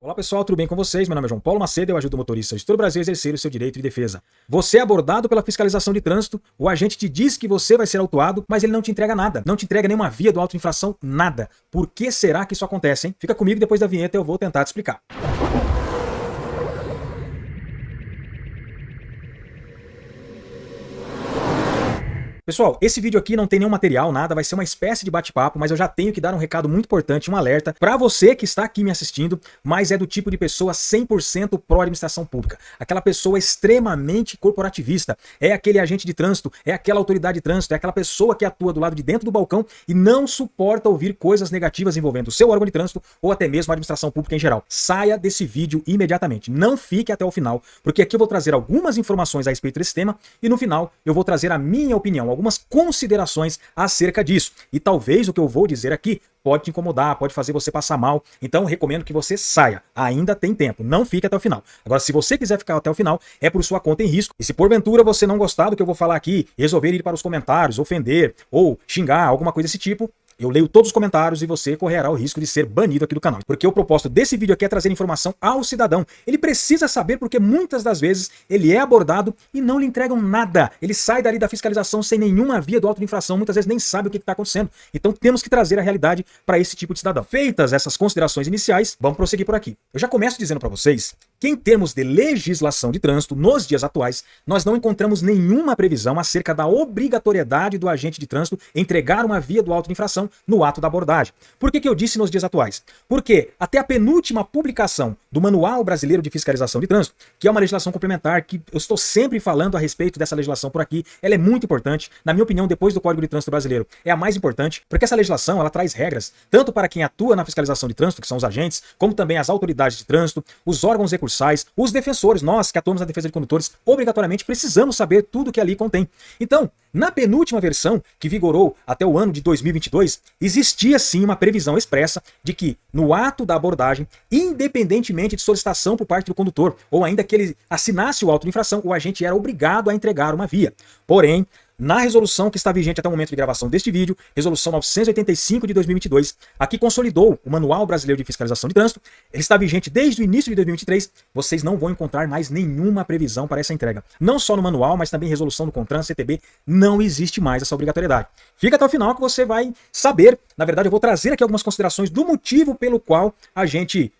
Olá pessoal, tudo bem com vocês? Meu nome é João Paulo Macedo, eu ajudo motoristas de todo o Brasil a exercer o seu direito de defesa. Você é abordado pela fiscalização de trânsito, o agente te diz que você vai ser autuado, mas ele não te entrega nada, não te entrega nenhuma via do auto-infração, nada. Por que será que isso acontece, hein? Fica comigo, depois da vinheta eu vou tentar te explicar. Pessoal, esse vídeo aqui não tem nenhum material, nada, vai ser uma espécie de bate-papo, mas eu já tenho que dar um recado muito importante, um alerta para você que está aqui me assistindo, mas é do tipo de pessoa 100% pró-administração pública. Aquela pessoa extremamente corporativista, é aquele agente de trânsito, é aquela autoridade de trânsito, é aquela pessoa que atua do lado de dentro do balcão e não suporta ouvir coisas negativas envolvendo o seu órgão de trânsito ou até mesmo a administração pública em geral. Saia desse vídeo imediatamente, não fique até o final, porque aqui eu vou trazer algumas informações a respeito desse tema e no final eu vou trazer a minha opinião, algumas considerações acerca disso. E talvez o que eu vou dizer aqui pode te incomodar, pode fazer você passar mal. Então recomendo que você saia. Ainda tem tempo, não fique até o final. Agora, se você quiser ficar até o final, é por sua conta em risco. E se porventura você não gostar do que eu vou falar aqui, resolver ir para os comentários, ofender ou xingar, alguma coisa desse tipo, eu leio todos os comentários e você correrá o risco de ser banido aqui do canal. Porque o propósito desse vídeo aqui é trazer informação ao cidadão. Ele precisa saber porque muitas das vezes ele é abordado e não lhe entregam nada. Ele sai dali da fiscalização sem nenhuma via do auto de infração, muitas vezes nem sabe o que está acontecendo. Então temos que trazer a realidade para esse tipo de cidadão. Feitas essas considerações iniciais, vamos prosseguir por aqui. Eu já começo dizendo para vocês que em termos de legislação de trânsito, nos dias atuais, nós não encontramos nenhuma previsão acerca da obrigatoriedade do agente de trânsito entregar uma via do auto de infração no ato da abordagem. Por que eu disse nos dias atuais? Porque até a penúltima publicação do Manual Brasileiro de Fiscalização de Trânsito, que é uma legislação complementar, que eu estou sempre falando a respeito dessa legislação por aqui, ela é muito importante, na minha opinião, depois do Código de Trânsito Brasileiro, é a mais importante, porque essa legislação, ela traz regras, tanto para quem atua na fiscalização de trânsito, que são os agentes, como também as autoridades de trânsito, os órgãos recursais, os defensores, nós que atuamos na defesa de condutores, obrigatoriamente precisamos saber tudo que ali contém. Então, na penúltima versão, que vigorou até o ano de 2022, existia sim uma previsão expressa de que no ato da abordagem, independentemente de solicitação por parte do condutor, ou ainda que ele assinasse o auto de infração, o agente era obrigado a entregar uma via. Porém, na resolução que está vigente até o momento de gravação deste vídeo, resolução 985 de 2022, aqui consolidou o Manual Brasileiro de Fiscalização de Trânsito, ele está vigente desde o início de 2023, vocês não vão encontrar mais nenhuma previsão para essa entrega. Não só no manual, mas também resolução do CONTRAN, CTB, não existe mais essa obrigatoriedade. Fica até o final que você vai saber, na verdade eu vou trazer aqui algumas considerações do motivo pelo qual a gente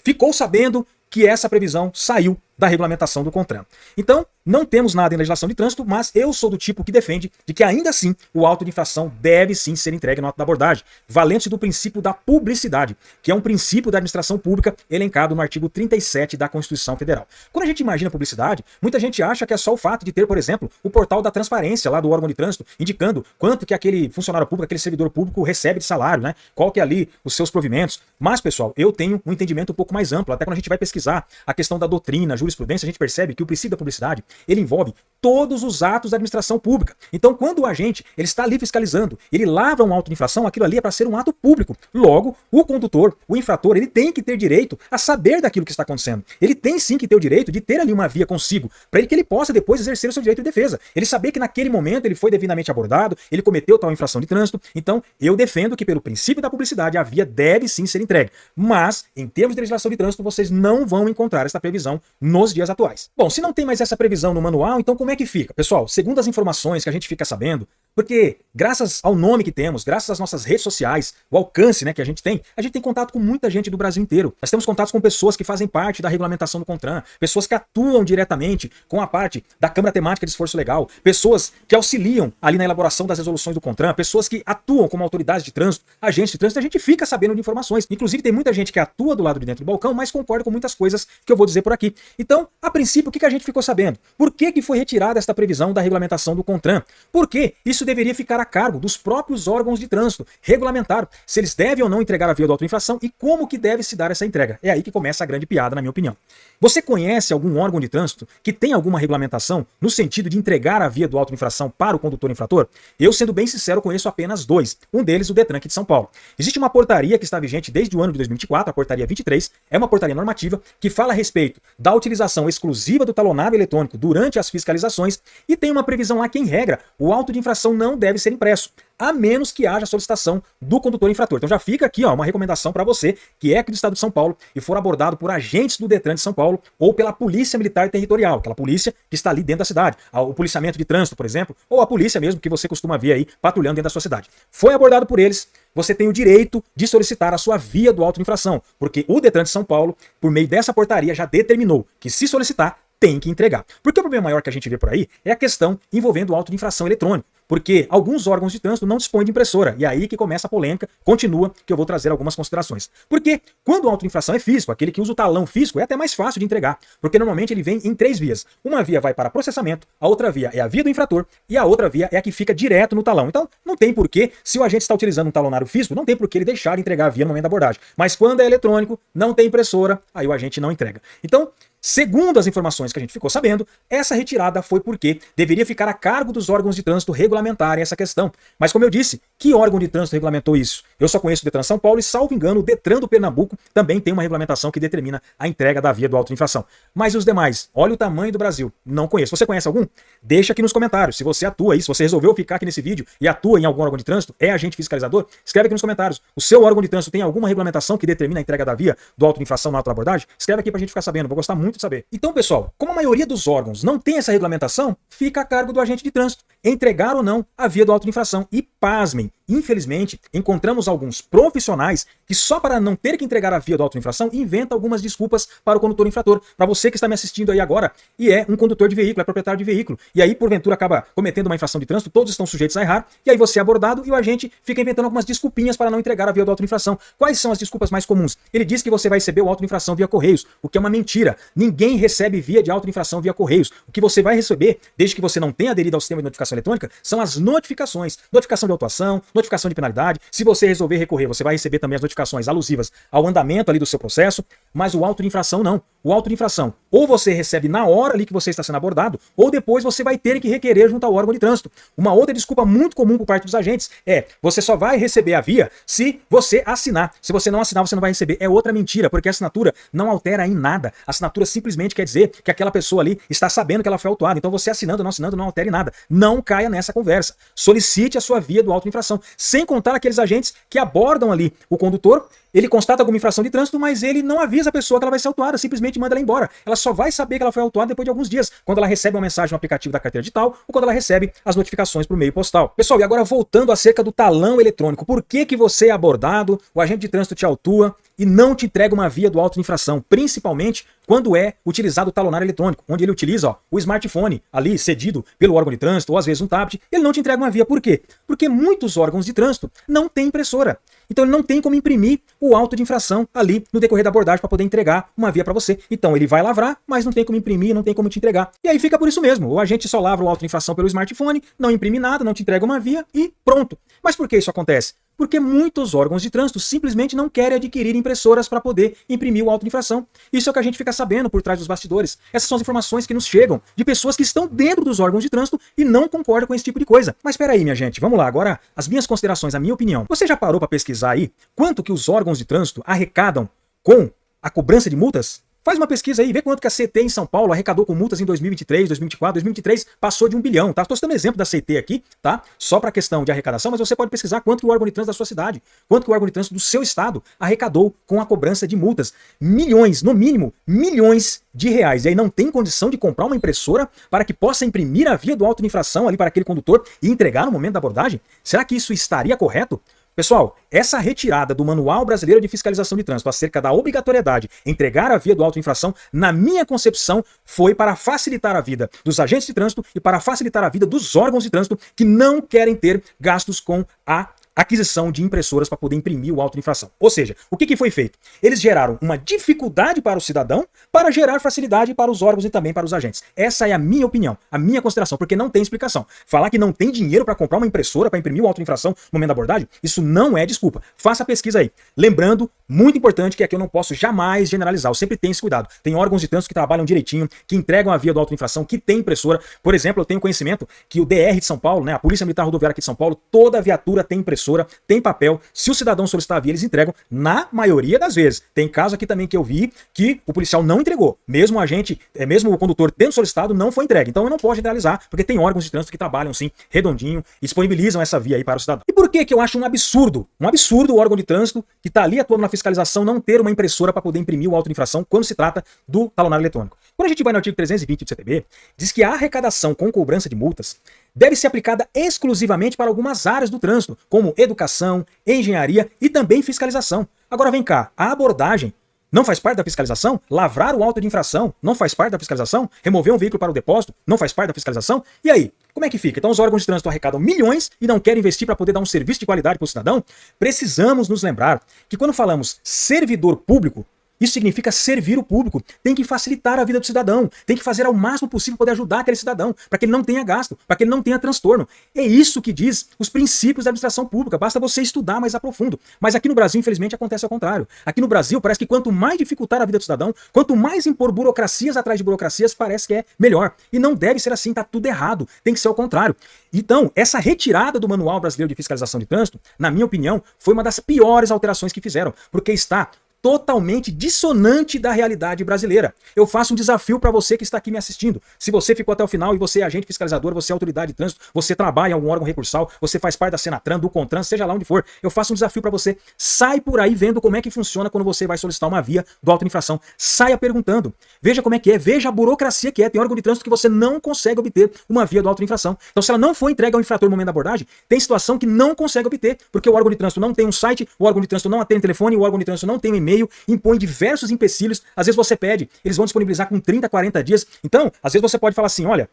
ficou sabendo que essa previsão saiu da regulamentação do CONTRAN. Então, não temos nada em legislação de trânsito, mas eu sou do tipo que defende de que ainda assim o auto de infração deve sim ser entregue no ato da abordagem, valendo-se do princípio da publicidade, que é um princípio da administração pública elencado no artigo 37 da Constituição Federal. Quando a gente imagina publicidade, muita gente acha que é só o fato de ter, por exemplo, o portal da transparência lá do órgão de trânsito, indicando quanto que aquele funcionário público, aquele servidor público recebe de salário, né? Qual que é ali os seus provimentos. Mas, pessoal, eu tenho um entendimento um pouco mais amplo, até quando a gente vai pesquisar a questão da doutrina, jurisprudência, a gente percebe que o princípio da publicidade, ele envolve todos os atos da administração pública. Então, quando o agente ele está ali fiscalizando, ele lavra um auto de infração, aquilo ali é para ser um ato público. Logo, o condutor, o infrator, ele tem que ter direito a saber daquilo que está acontecendo. Ele tem sim que ter o direito de ter ali uma via consigo, para que ele possa depois exercer o seu direito de defesa. Ele saber que naquele momento ele foi devidamente abordado, ele cometeu tal infração de trânsito. Então, eu defendo que pelo princípio da publicidade a via deve sim ser entregue. Mas, em termos de legislação de trânsito, vocês não vão encontrar essa previsão nos dias atuais. Bom, se não tem mais essa previsão no manual, então como é que fica? Pessoal, segundo as informações que a gente fica sabendo, porque graças ao nome que temos, graças às nossas redes sociais, o alcance, né, que a gente tem contato com muita gente do Brasil inteiro. Nós temos contatos com pessoas que fazem parte da regulamentação do CONTRAN, pessoas que atuam diretamente com a parte da Câmara Temática de Esforço Legal, pessoas que auxiliam ali na elaboração das resoluções do CONTRAN, pessoas que atuam como autoridades de trânsito, agentes de trânsito, a gente fica sabendo de informações. Inclusive tem muita gente que atua do lado de dentro do balcão, mas concorda com muitas coisas que eu vou dizer por aqui. Então, a princípio, o que a gente ficou sabendo? Por que foi retirada esta previsão da regulamentação do CONTRAN? Porque isso deveria ficar a cargo dos próprios órgãos de trânsito, regulamentar se eles devem ou não entregar a via do auto de infração e como que deve se dar essa entrega. É aí que começa a grande piada, na minha opinião. Você conhece algum órgão de trânsito que tem alguma regulamentação no sentido de entregar a via do auto de infração para o condutor infrator? Eu, sendo bem sincero, conheço apenas dois. Um deles, o Detran aqui de São Paulo. Existe uma portaria que está vigente desde o ano de 2024, a portaria 23, é uma portaria normativa que fala a respeito da utilização exclusiva do talonado eletrônico durante as fiscalizações e tem uma previsão lá que, em regra, o auto de infração não deve ser impresso. a menos que haja solicitação do condutor infrator. Então já fica aqui, ó, uma recomendação para você que é aqui do estado de São Paulo e for abordado por agentes do Detran de São Paulo ou pela Polícia Militar Territorial, aquela polícia que está ali dentro da cidade, o policiamento de trânsito, por exemplo, ou a polícia mesmo que você costuma ver aí patrulhando dentro da sua cidade. Foi abordado por eles, você tem o direito de solicitar a sua via do auto de infração, porque o Detran de São Paulo, por meio dessa portaria, já determinou que se solicitar, tem que entregar. Porque o problema maior que a gente vê por aí é a questão envolvendo o auto de infração eletrônico. Porque alguns órgãos de trânsito não dispõem de impressora. E aí que começa a polêmica, continua, que eu vou trazer algumas considerações. Porque quando o auto de infração é físico, aquele que usa o talão físico, é até mais fácil de entregar. Porque normalmente ele vem em 3 vias. Uma via vai para processamento, a outra via é a via do infrator e a outra via é a que fica direto no talão. Então não tem porquê, se o agente está utilizando um talonário físico, não tem porquê ele deixar de entregar a via no momento da abordagem. Mas quando é eletrônico, não tem impressora, aí o agente não entrega. Então, segundo as informações que a gente ficou sabendo, essa retirada foi porque deveria ficar a cargo dos órgãos de trânsito regulamentarem essa questão. Mas como eu disse, que órgão de trânsito regulamentou isso? Eu só conheço o Detran São Paulo e, salvo engano, o Detran do Pernambuco também tem uma regulamentação que determina a entrega da via do auto de infração. Mas os demais, olha o tamanho do Brasil, não conheço. Você conhece algum? Deixa aqui nos comentários. Se você atua aí, se você resolveu ficar aqui nesse vídeo e atua em algum órgão de trânsito, é agente fiscalizador, escreve aqui nos comentários. O seu órgão de trânsito tem alguma regulamentação que determina a entrega da via do auto de infração na autoabordagem? Escreve aqui pra gente ficar sabendo, vou gostar muito de saber. Então, pessoal, como a maioria dos órgãos não tem essa regulamentação, fica a cargo do agente de trânsito entregar ou não a via do auto de infração. E pasmem, infelizmente, encontramos alguns profissionais que só para não ter que entregar a via do auto de infração, inventam algumas desculpas para o condutor infrator. Para você que está me assistindo aí agora e é um condutor de veículo, é proprietário de veículo, e aí porventura acaba cometendo uma infração de trânsito, todos estão sujeitos a errar, e aí você é abordado e o agente fica inventando algumas desculpinhas para não entregar a via do auto de infração. Quais são as desculpas mais comuns? Ele diz que você vai receber o auto de infração via Correios, o que é uma mentira. Ninguém recebe via de auto de infração via Correios. O que você vai receber, desde que você não tenha aderido ao sistema de notificação eletrônica, são as notificações. Notificação de autuação, notificação de penalidade. Se você resolver recorrer, você vai receber também as notificações alusivas ao andamento ali do seu processo, mas o auto de infração não. O auto de infração, ou você recebe na hora ali que você está sendo abordado, ou depois você vai ter que requerer junto ao órgão de trânsito. Uma outra desculpa muito comum por parte dos agentes é: você só vai receber a via se você assinar. Se você não assinar, você não vai receber. É outra mentira, porque a assinatura não altera em nada. A assinatura simplesmente quer dizer que aquela pessoa ali está sabendo que ela foi autuada. Então você assinando ou não assinando não altera em nada. Não caia nessa conversa. Solicite a sua via do auto de infração. Sem contar aqueles agentes que abordam ali o condutor, ele constata alguma infração de trânsito, mas ele não avisa a pessoa que ela vai ser autuada, simplesmente manda ela embora. Ela só vai saber que ela foi autuada depois de alguns dias, quando ela recebe uma mensagem no aplicativo da carteira digital ou quando ela recebe as notificações por meio postal. Pessoal, e agora voltando acerca do talão eletrônico, por que que você é abordado, o agente de trânsito te autua e não te entrega uma via do auto de infração, principalmente quando é utilizado o talonário eletrônico, onde ele utiliza o smartphone ali cedido pelo órgão de trânsito ou às vezes um tablet, ele não te entrega uma via. Por quê? Porque muitos órgãos de trânsito não têm impressora. Então ele não tem como imprimir o auto de infração ali no decorrer da abordagem para poder entregar uma via para você. Então ele vai lavrar, mas não tem como imprimir, não tem como te entregar. E aí fica por isso mesmo. O agente só lavra o auto de infração pelo smartphone, não imprime nada, não te entrega uma via e pronto. Mas por que isso acontece? Porque muitos órgãos de trânsito simplesmente não querem adquirir impressoras para poder imprimir o auto de infração. Isso é o que a gente fica sabendo por trás dos bastidores. Essas são as informações que nos chegam de pessoas que estão dentro dos órgãos de trânsito e não concordam com esse tipo de coisa. Mas espera aí, minha gente, vamos lá, agora as minhas considerações, a minha opinião. Você já parou para pesquisar aí quanto que os órgãos de trânsito arrecadam com a cobrança de multas? Faz uma pesquisa aí, vê quanto que a CT em São Paulo arrecadou com multas em 2023, 2024, 2023 passou de 1 bilhão, tá? Estou citando exemplo da CT aqui, tá? Só para questão de arrecadação, mas você pode pesquisar quanto que o órgão de trânsito da sua cidade, quanto que o órgão de trânsito do seu estado arrecadou com a cobrança de multas. Milhões, no mínimo, milhões de reais. E aí não tem condição de comprar uma impressora para que possa imprimir a via do auto de infração ali para aquele condutor e entregar no momento da abordagem? Será que isso estaria correto? Pessoal, essa retirada do Manual Brasileiro de Fiscalização de Trânsito acerca da obrigatoriedade de entregar a via do auto de infração, na minha concepção, foi para facilitar a vida dos agentes de trânsito e para facilitar a vida dos órgãos de trânsito que não querem ter gastos com a aquisição de impressoras para poder imprimir o auto de infração. Ou seja, o que foi feito? Eles geraram uma dificuldade para o cidadão para gerar facilidade para os órgãos e também para os agentes. Essa é a minha opinião, a minha consideração, porque não tem explicação. Falar que não tem dinheiro para comprar uma impressora para imprimir o auto de infração no momento da abordagem, isso não é desculpa. Faça a pesquisa aí. Lembrando, muito importante, que aqui eu não posso jamais generalizar, eu sempre tenho esse cuidado. Tem órgãos de trânsito que trabalham direitinho, que entregam a via do auto de infração, que tem impressora. Por exemplo, eu tenho conhecimento que o DR de São Paulo, né, a Polícia Militar Rodoviária aqui de São Paulo, toda a viatura tem impressora impressora, tem papel. Se o cidadão solicitar a via, eles entregam na maioria das vezes. Tem caso aqui também que eu vi que o policial não entregou. Mesmo o agente, mesmo o condutor tendo solicitado, não foi entregue. Então eu não posso generalizar, porque tem órgãos de trânsito que trabalham sim, redondinho, e disponibilizam essa via aí para o cidadão. E por que que eu acho um absurdo o órgão de trânsito que está ali atuando na fiscalização não ter uma impressora para poder imprimir o auto de infração quando se trata do talonário eletrônico? Quando a gente vai no artigo 320 do CTB, diz que a arrecadação com cobrança de multas deve ser aplicada exclusivamente para algumas áreas do trânsito, como educação, engenharia e também fiscalização. Agora vem cá, a abordagem não faz parte da fiscalização? Lavrar o auto de infração não faz parte da fiscalização? Remover um veículo para o depósito não faz parte da fiscalização? E aí, como é que fica? Então os órgãos de trânsito arrecadam milhões e não querem investir para poder dar um serviço de qualidade para o cidadão? Precisamos nos lembrar que quando falamos servidor público, isso significa servir o público, tem que facilitar a vida do cidadão, tem que fazer ao máximo possível poder ajudar aquele cidadão, para que ele não tenha gasto, para que ele não tenha transtorno. É isso que diz os princípios da administração pública, basta você estudar mais a profundo. Mas aqui no Brasil, infelizmente, acontece ao contrário. Aqui no Brasil, parece que quanto mais dificultar a vida do cidadão, quanto mais impor burocracias atrás de burocracias, parece que é melhor. E não deve ser assim, tá tudo errado, tem que ser ao contrário. Então, essa retirada do Manual Brasileiro de Fiscalização de Trânsito, na minha opinião, foi uma das piores alterações que fizeram, porque está totalmente dissonante da realidade brasileira. Eu faço um desafio para você que está aqui me assistindo. Se você ficou até o final e você é agente fiscalizador, você é autoridade de trânsito, você trabalha em algum órgão recursal, você faz parte da Senatran, do Contran, seja lá onde for, eu faço um desafio para você. Sai por aí vendo como é que funciona quando você vai solicitar uma via do auto de infração. Saia perguntando. Veja como é que é, veja a burocracia que é. Tem órgão de trânsito que você não consegue obter uma via do auto de infração. Então, se ela não for entregue ao infrator no momento da abordagem, tem situação que não consegue obter, porque o órgão de trânsito não tem um site, o órgão de trânsito não atende telefone, o órgão de trânsito não tem um e-mail, impõe diversos empecilhos, às vezes você pede, eles vão disponibilizar com 30, 40 dias. Então, às vezes você pode falar assim, olha,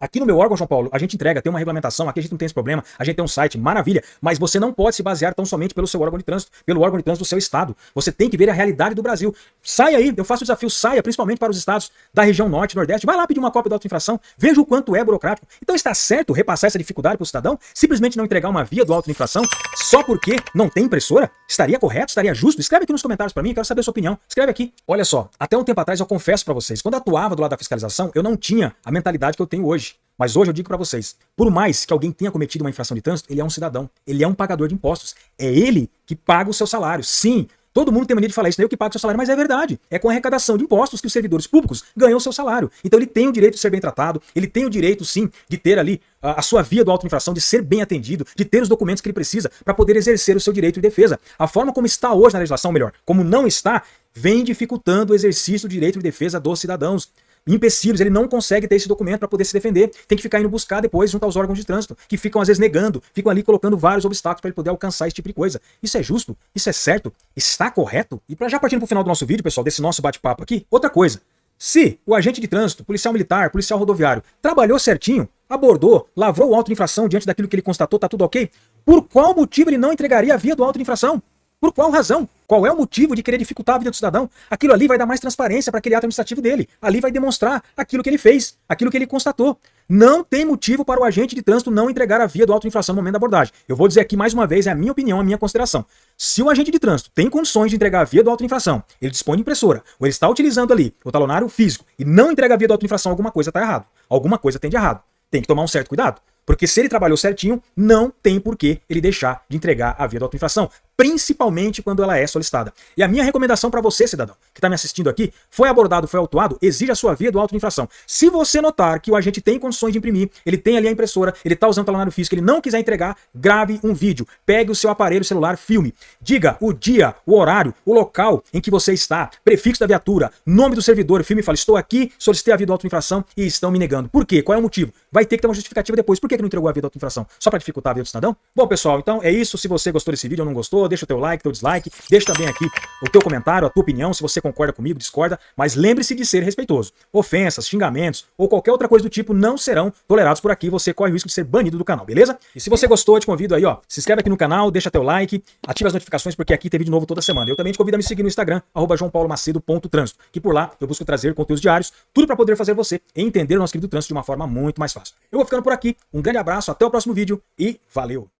aqui no meu órgão, João Paulo, a gente entrega, tem uma regulamentação, aqui a gente não tem esse problema, a gente tem um site, maravilha, mas você não pode se basear tão somente pelo seu órgão de trânsito, pelo órgão de trânsito do seu estado. Você tem que ver a realidade do Brasil. Saia aí, eu faço o desafio, saia, principalmente para os estados da região norte, nordeste, vai lá pedir uma cópia da auto-infração, veja o quanto é burocrático. Então está certo repassar essa dificuldade para o cidadão, simplesmente não entregar uma via do auto-infração só porque não tem impressora? Estaria correto? Estaria justo? Escreve aqui nos comentários para mim, eu quero saber a sua opinião. Escreve aqui. Olha só, até um tempo atrás eu confesso para vocês, quando eu atuava do lado da fiscalização, eu não tinha a mentalidade que eu tenho hoje. Mas hoje eu digo para vocês, por mais que alguém tenha cometido uma infração de trânsito, ele é um cidadão, ele é um pagador de impostos. É ele que paga o seu salário. Sim, todo mundo tem mania de falar isso, não é eu que pago o seu salário, mas é verdade. É com a arrecadação de impostos que os servidores públicos ganham o seu salário. Então ele tem o direito de ser bem tratado, ele tem o direito sim de ter ali a sua via do auto-infração, de ser bem atendido, de ter os documentos que ele precisa para poder exercer o seu direito de defesa. A forma como está hoje na legislação, melhor, como não está, vem dificultando o exercício do direito de defesa dos cidadãos. Empecilhos, ele não consegue ter esse documento para poder se defender, tem que ficar indo buscar depois junto aos órgãos de trânsito, que ficam às vezes negando, ficam ali colocando vários obstáculos para ele poder alcançar esse tipo de coisa. Isso é justo? Isso é certo? Está correto? E para já partindo para o final do nosso vídeo, pessoal, desse nosso bate-papo aqui, outra coisa, se o agente de trânsito, policial militar, policial rodoviário, trabalhou certinho, abordou, lavrou o auto de infração diante daquilo que ele constatou, tá tudo ok, por qual motivo ele não entregaria a via do auto de infração? Por qual razão? Qual é o motivo de querer dificultar a vida do cidadão? Aquilo ali vai dar mais transparência para aquele ato administrativo dele. Ali vai demonstrar aquilo que ele fez, aquilo que ele constatou. Não tem motivo para o agente de trânsito não entregar a via do auto de infração no momento da abordagem. Eu vou dizer aqui mais uma vez, é a minha opinião, a minha consideração. Se o agente de trânsito tem condições de entregar a via do auto de infração, ele dispõe de impressora, ou ele está utilizando ali o talonário físico e não entrega a via do auto de infração, alguma coisa está errado. Alguma coisa tem de errado. Tem que tomar um certo cuidado. Porque se ele trabalhou certinho, não tem por que ele deixar de entregar a via da auto-infração, principalmente quando ela é solicitada. E a minha recomendação para você, cidadão, que está me assistindo aqui, foi abordado, foi autuado, exija a sua via do auto-infração. Se você notar que o agente tem condições de imprimir, ele tem ali a impressora, ele está usando o talonário físico, ele não quiser entregar, grave um vídeo, pegue o seu aparelho celular, filme, diga o dia, o horário, o local em que você está, prefixo da viatura, nome do servidor, filme e fala, estou aqui, solicitei a via do auto-infração e estão me negando. Por quê? Qual é o motivo? Vai ter que ter uma justificativa depois. Por que não entregou a via da auto-infração? Só para dificultar a vida do cidadão? Bom, pessoal, então é isso. Se você gostou desse vídeo ou não gostou, deixa o teu like, teu dislike, deixa também aqui o teu comentário, a tua opinião, se você concorda comigo, discorda, mas lembre-se de ser respeitoso. Ofensas, xingamentos ou qualquer outra coisa do tipo não serão tolerados por aqui, você corre o risco de ser banido do canal, beleza? E se você gostou, eu te convido aí, ó, se inscreve aqui no canal, deixa teu like, ativa as notificações porque aqui tem vídeo novo toda semana. Eu também te convido a me seguir no Instagram, @joaopaulomacedo.trânsito, que por lá eu busco trazer conteúdos diários, tudo para poder fazer você entender o nosso querido trânsito de uma forma muito mais fácil. Eu vou ficando por aqui, um grande abraço, até o próximo vídeo e valeu!